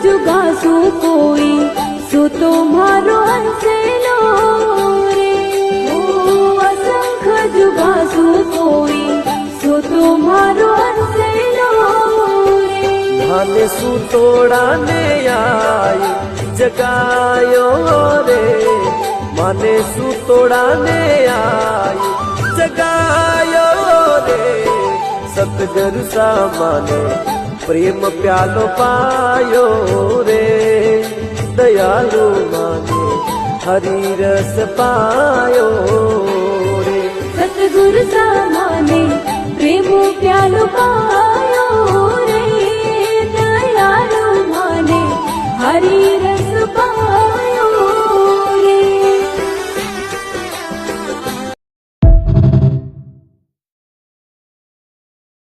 जुगासू कोई सो तो मारो हंसेलो रे। असंख्य जुगासू कोई सो तो मारो हंसेलो रे। माने सुतोड़ा ने आई जगायो रे, माने सुतोड़ा ने आई जगायो रे। सतगुरु सामाने प्रेम प्यालो पायो रे, दयालु माने हरि रस पायो रे। सतगुरु सामाने प्रेम प्यालो पायो